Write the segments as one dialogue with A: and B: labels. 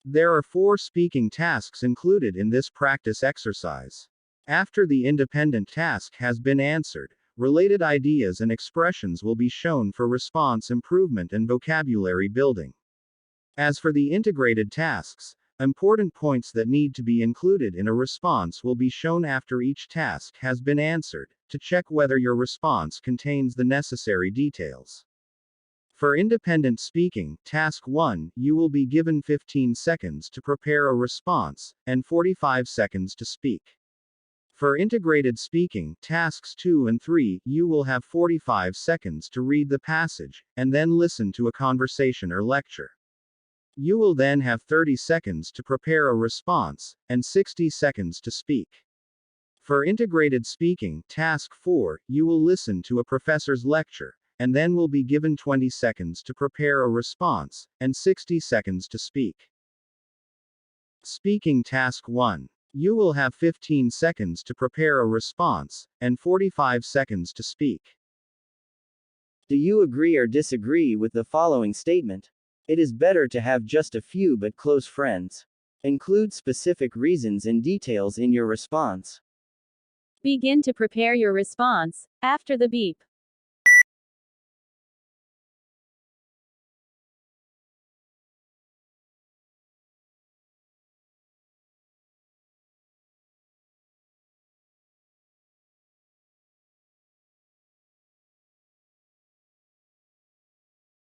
A: There are 4 speaking tasks included in this practice exercise. After the independent task has been answered, related ideas and expressions will be shown for response improvement and vocabulary building. As for the integrated tasks, important points that need to be included in a response will be shown after each task has been answered, to check whether your response contains the necessary details. For independent speaking, Task 1, you will be given 15 seconds to prepare a response, and 45 seconds to speak. For integrated speaking, Tasks 2 and 3, you will have 45 seconds to read the passage, and then listen to a conversation or lecture. You will then have 30 seconds to prepare a response, and 60 seconds to speak. For integrated speaking, Task 4, you will listen to a professor's lecture, and then will be given 20 seconds to prepare a response, and 60 seconds to speak. Speaking Task 1. You will have 15 seconds to prepare a response, and 45 seconds to speak.
B: Do you agree or disagree with the following statement? It is better to have just a few but close friends. Include specific reasons and details in your response.
C: Begin to prepare your response after the beep.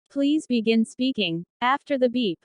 C: Please begin speaking after the beep.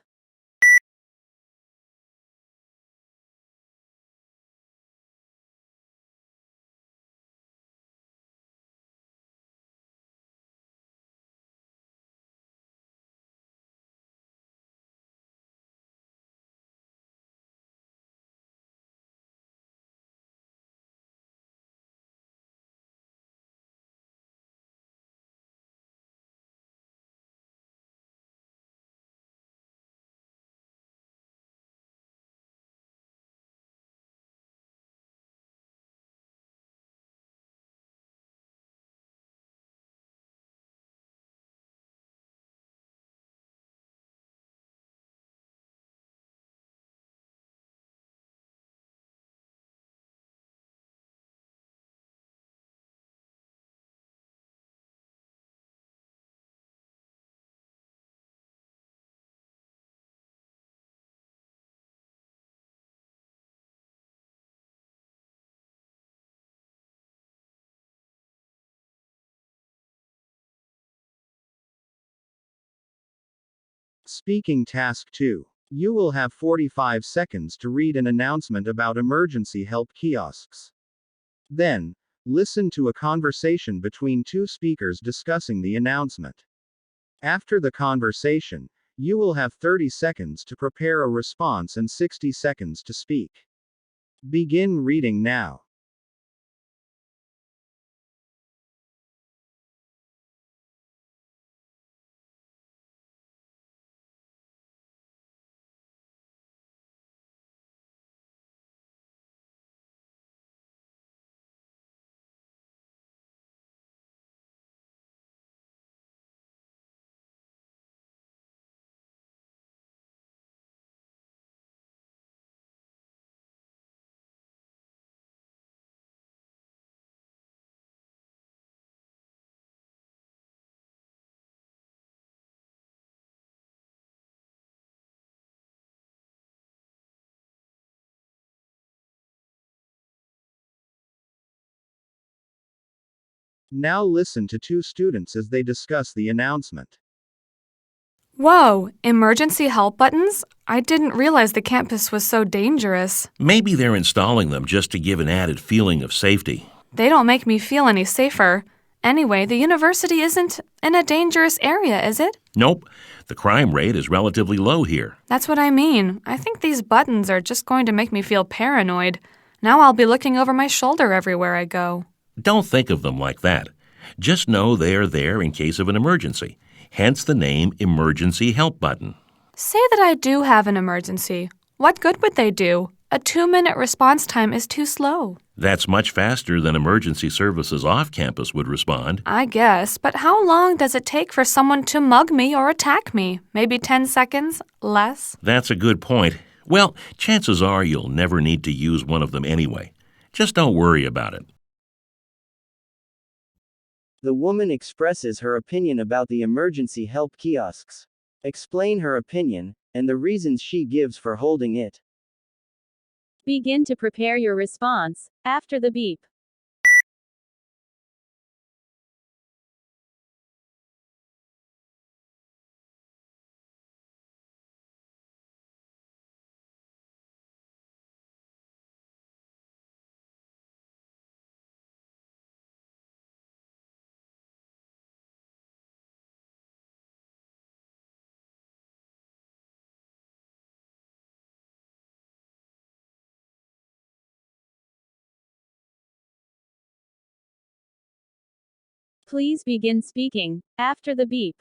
A: Speaking Task 2. You will have 45 seconds to read an announcement about emergency help kiosks. Then, listen to a conversation between 2 speakers discussing the announcement. After the conversation, you will have 30 seconds to prepare a response and 60 seconds to speak. Begin reading now. Now listen to 2 students as they discuss the announcement.
D: Whoa, emergency help buttons? I didn't realize the campus was so dangerous.
E: Maybe they're installing them just to give an added feeling of safety.
D: They don't make me feel any safer. Anyway, the university isn't in a dangerous area, is it?
E: Nope, the crime rate is relatively low here.
D: That's what I mean. I think these buttons are just going to make me feel paranoid. Now I'll be looking over my shoulder everywhere I go.
E: Don't think of them like that. Just know they are there in case of an emergency. Hence the name Emergency Help Button.
D: Say that I do have an emergency. What good would they do? A 2-minute response time is too slow.
E: That's much faster than emergency services off campus would respond.
D: I guess, but how long does it take for someone to mug me or attack me? Maybe 10 seconds? Less?
E: That's a good point. Well, chances are you'll never need to use one of them anyway. Just don't worry about it.
B: The woman expresses her opinion about the emergency help kiosks. Explain her opinion, and the reasons she gives for holding it.
C: Begin to prepare your response after the beep. Please begin speaking after the beep.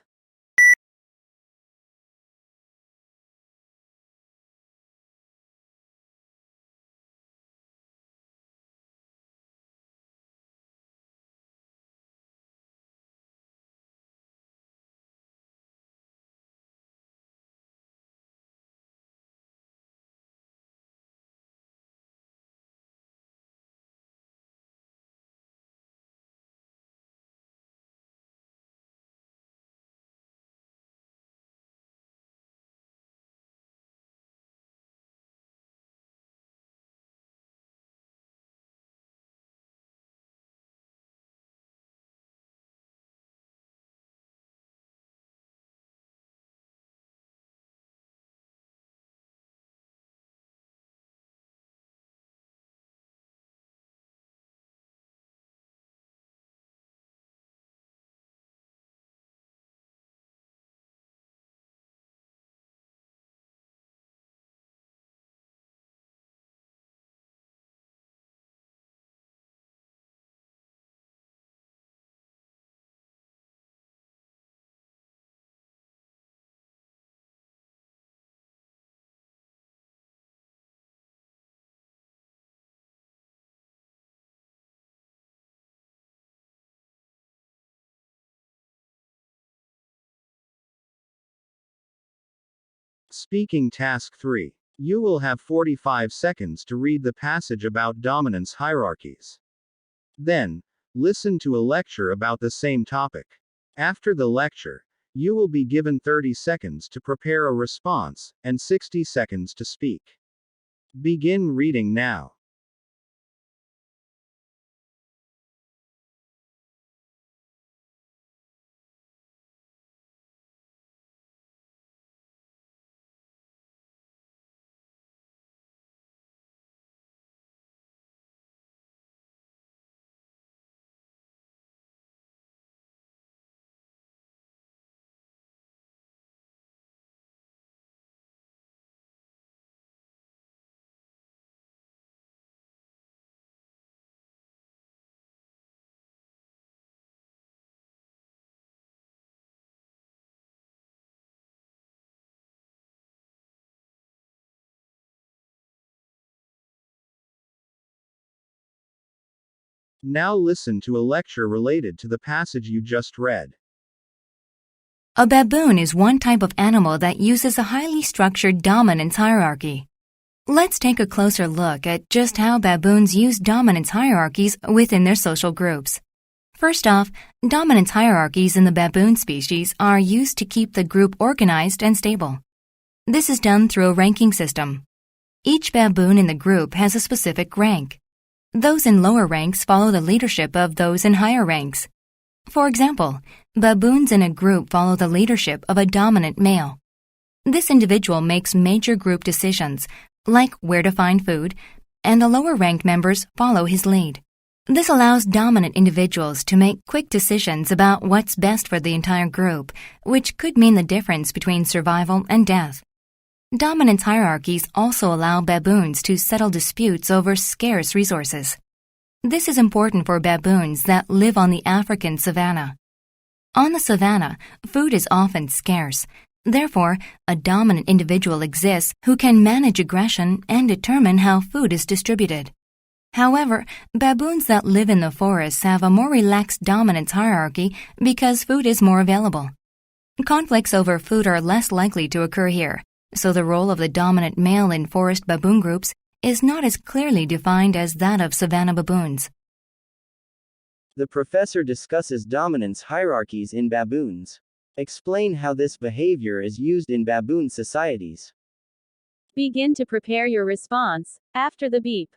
A: Speaking Task 3. You will have 45 seconds to read the passage about dominance hierarchies. Then, listen to a lecture about the same topic. After the lecture, you will be given 30 seconds to prepare a response, and 60 seconds to speak. Begin reading now. Now listen to a lecture related to the passage you just read.
F: A baboon is one type of animal that uses a highly structured dominance hierarchy. Let's take a closer look at just how baboons use dominance hierarchies within their social groups. First off, dominance hierarchies in the baboon species are used to keep the group organized and stable. This is done through a ranking system. Each baboon in the group has a specific rank. Those in lower ranks follow the leadership of those in higher ranks. For example, baboons in a group follow the leadership of a dominant male. This individual makes major group decisions, like where to find food, and the lower-ranked members follow his lead. This allows dominant individuals to make quick decisions about what's best for the entire group, which could mean the difference between survival and death. Dominance hierarchies also allow baboons to settle disputes over scarce resources. This is important for baboons that live on the African savanna. On the savanna, food is often scarce, Therefore, a dominant individual exists who can manage aggression and determine how food is distributed. However, baboons that live in the forests have a more relaxed dominance hierarchy because food is more available. Conflicts over food are less likely to occur here, so the role of the dominant male in forest baboon groups is not as clearly defined as that of savanna baboons.
B: The professor discusses dominance hierarchies in baboons. Explain how this behavior is used in baboon societies.
C: Begin to prepare your response after the beep.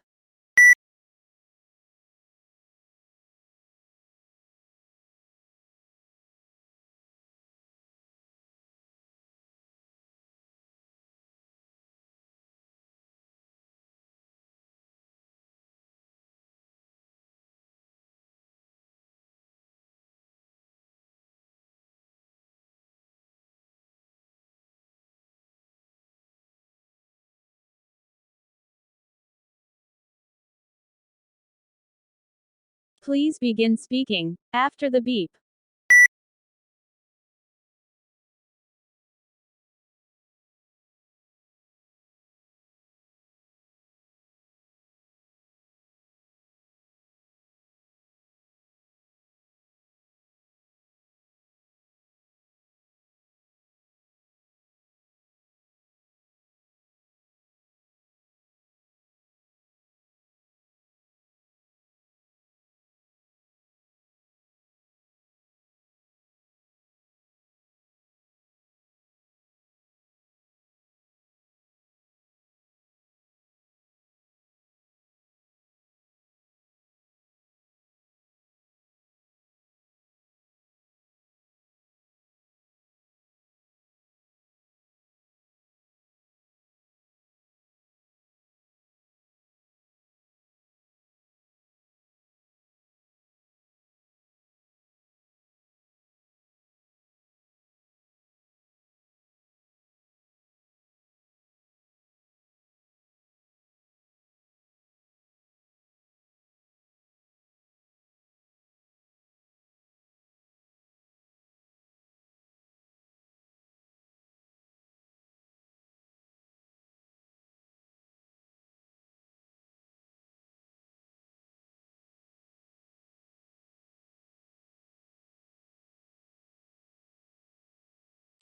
C: Please begin speaking after the beep.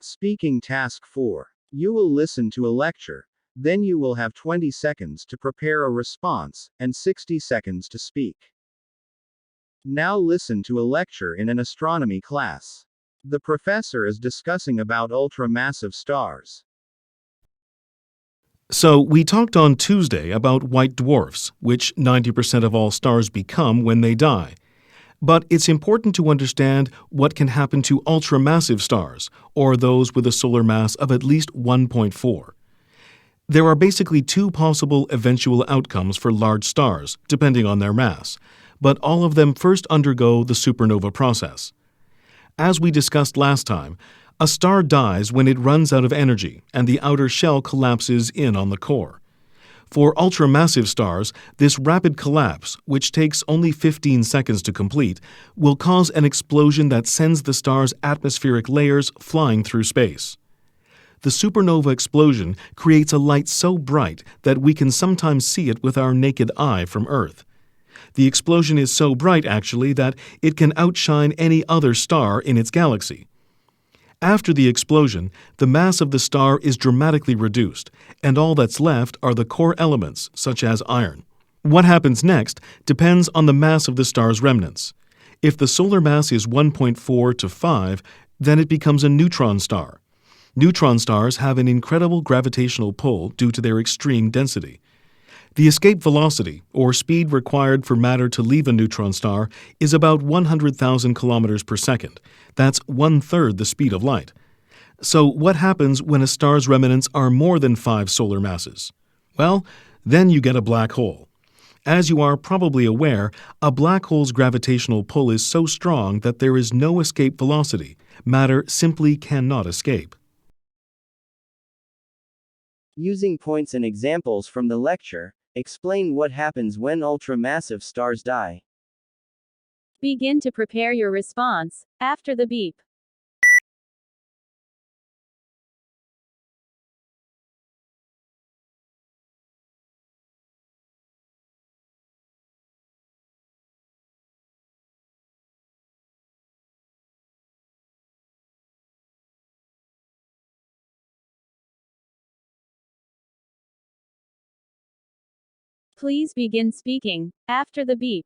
A: Speaking Task 4. You will listen to a lecture. Then you will have 20 seconds to prepare a response, and 60 seconds to speak. Now listen to a lecture in an astronomy class. The professor is discussing about ultra-massive stars.
G: So, we talked on Tuesday about white dwarfs, which 90% of all stars become when they die. But it's important to understand what can happen to ultramassive stars, or those with a solar mass of at least 1.4. There are basically two possible eventual outcomes for large stars, depending on their mass, but all of them first undergo the supernova process. As we discussed last time, a star dies when it runs out of energy and the outer shell collapses in on the core. For ultramassive stars, this rapid collapse, which takes only 15 seconds to complete, will cause an explosion that sends the star's atmospheric layers flying through space. The supernova explosion creates a light so bright that we can sometimes see it with our naked eye from Earth. The explosion is so bright, actually, that it can outshine any other star in its galaxy. After the explosion, the mass of the star is dramatically reduced, and all that's left are the core elements, such as iron. What happens next depends on the mass of the star's remnants. If the solar mass is 1.4 to 5, then it becomes a neutron star. Neutron stars have an incredible gravitational pull due to their extreme density. The escape velocity, or speed required for matter to leave a neutron star, is about 100,000 kilometers per second. That's 1/3 the speed of light. So what happens when a star's remnants are more than 5 solar masses? Well, then you get a black hole. As you are probably aware, a black hole's gravitational pull is so strong that there is no escape velocity. Matter simply cannot escape.
B: Using points and examples from the lecture, explain what happens when ultramassive stars die.
C: Begin to prepare your response after the beep. Please begin speaking after the beep.